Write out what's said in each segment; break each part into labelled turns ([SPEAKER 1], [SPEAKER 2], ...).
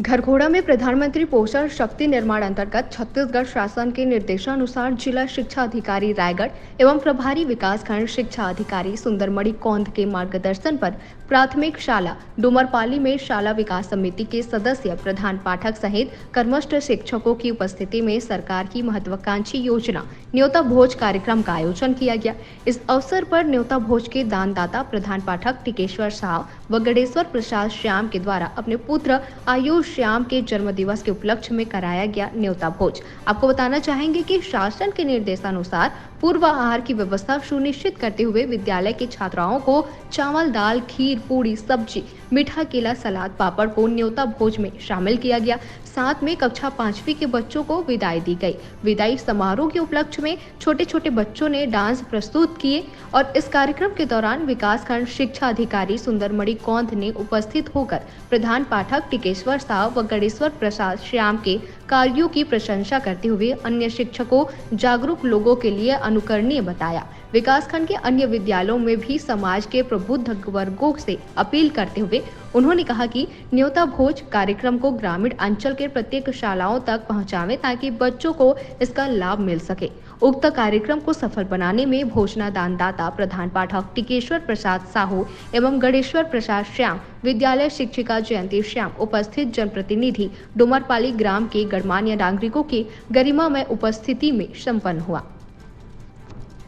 [SPEAKER 1] घरघोड़ा में प्रधानमंत्री पोषण शक्ति निर्माण अंतर्गत छत्तीसगढ़ शासन के निर्देशानुसार जिला शिक्षा अधिकारी रायगढ़ एवं प्रभारी विकासखंड शिक्षा अधिकारी सुंदरमणि कौंद के मार्गदर्शन पर प्राथमिक शाला डुमरपाली में शाला विकास समिति के सदस्य प्रधान पाठक सहित कर्मठ शिक्षकों की उपस्थिति में सरकार की महत्वाकांक्षी योजना न्योता भोज कार्यक्रम का आयोजन किया गया। इस अवसर पर न्योता भोज के दानदाता प्रधान पाठक टिकेश्वर साहब व गणेश्वर प्रसाद श्याम के द्वारा अपने पुत्र आयुष श्याम के जन्म दिवस के उपलक्ष्य में कराया गया न्योता भोज। आपको बताना चाहेंगे कि शासन के निर्देशानुसार पूर्व आहार की व्यवस्था सुनिश्चित करते हुए विद्यालय के छात्राओं को चावल, दाल, खीर, पूरी, सब्जी, मीठा, केला, सलाद, पापड़ को न्योता भोज में शामिल किया गया। साथ में कक्षा 5वीं के बच्चों को विदाई दी गई। विदाई समारोह के उपलक्ष्य में छोटे छोटे बच्चों ने डांस प्रस्तुत किए और इस कार्यक्रम के दौरान विकासखंड शिक्षा अधिकारी सुंदरमणि कौंद ने उपस्थित होकर प्रधान पाठक टिकेश्वर साहब व गणेश्वर प्रसाद श्याम के कार्यों की प्रशंसा करते हुए अन्य शिक्षकों जागरूक लोगों के लिए अनुकरणीय बताया। विकासखंड के अन्य विद्यालयों में भी समाज के प्रबुद्ध वर्गों से अपील करते हुए उन्होंने कहा कि न्योता भोज कार्यक्रम को ग्रामीण अंचल के प्रत्येक शालाओं तक पहुंचावें ताकि बच्चों को इसका लाभ मिल सके। उक्त कार्यक्रम को सफल बनाने में भोजना दानदाता प्रधान पाठक टिकेश्वर प्रसाद साहू एवं गणेश्वर प्रसाद श्याम, विद्यालय शिक्षिका जयंती श्याम, उपस्थित जनप्रतिनिधि डुमरपाली ग्राम के गणमान्य नागरिकों की गरिमामय उपस्थिति में संपन्न हुआ।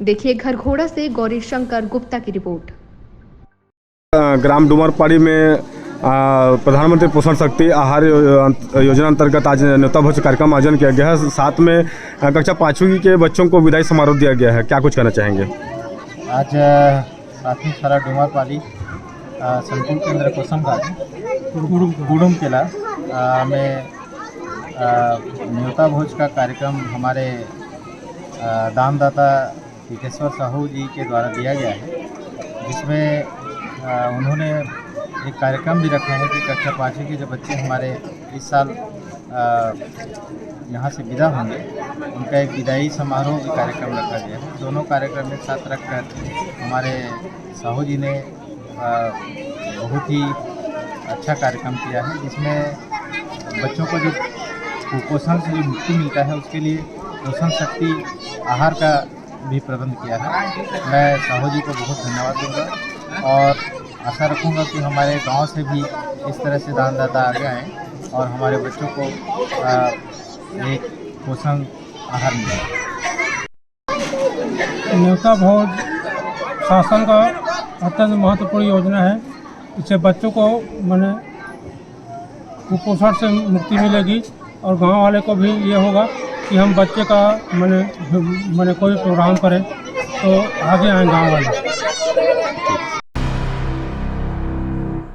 [SPEAKER 1] देखिए घरघोड़ा से गौरी शंकर गुप्ता की रिपोर्ट।
[SPEAKER 2] ग्राम डुमरपाली में प्रधानमंत्री पोषण शक्ति आहार योजना अंतर्गत आज न्योता भोज कार्यक्रम आयोजन किया गया है। साथ में कक्षा 5वीं के बच्चों को विदाई समारोह दिया गया है। क्या कुछ कहना चाहेंगे?
[SPEAKER 3] आज प्राथमिक शाला डुमरपाली संकुल केंद्र कोसमगाजी गुडुम किला में न्योता भोज का कार्यक्रम हमारे दानदाता टिकेश्वर साहू जी के द्वारा दिया गया है, जिसमें उन्होंने एक कार्यक्रम भी रखा है कि कक्षा 5वीं के जो बच्चे हमारे इस साल यहाँ से विदा होंगे उनका एक विदाई समारोह भी कार्यक्रम रखा गया है। दोनों कार्यक्रम एक साथ रखकर हमारे साहू जी ने बहुत ही अच्छा कार्यक्रम किया है, जिसमें बच्चों को जो कुपोषण से जो मुक्ति मिलता है उसके लिए पोषण शक्ति आहार का भी प्रबंध किया है। मैं साहू जी को बहुत धन्यवाद दूंगा और आशा रखूंगा कि हमारे गांव से भी इस तरह से दानदाता आगे आएँ और हमारे बच्चों को एक पोषण आहार मिले।
[SPEAKER 4] न्योता भोज शासन का अत्यंत महत्वपूर्ण योजना है। इससे बच्चों को माने कुपोषण से मुक्ति मिलेगी और गांव वाले को भी ये होगा कि हम बच्चे का माने कोई प्रोग्राम करें तो आगे आए गांव वाले।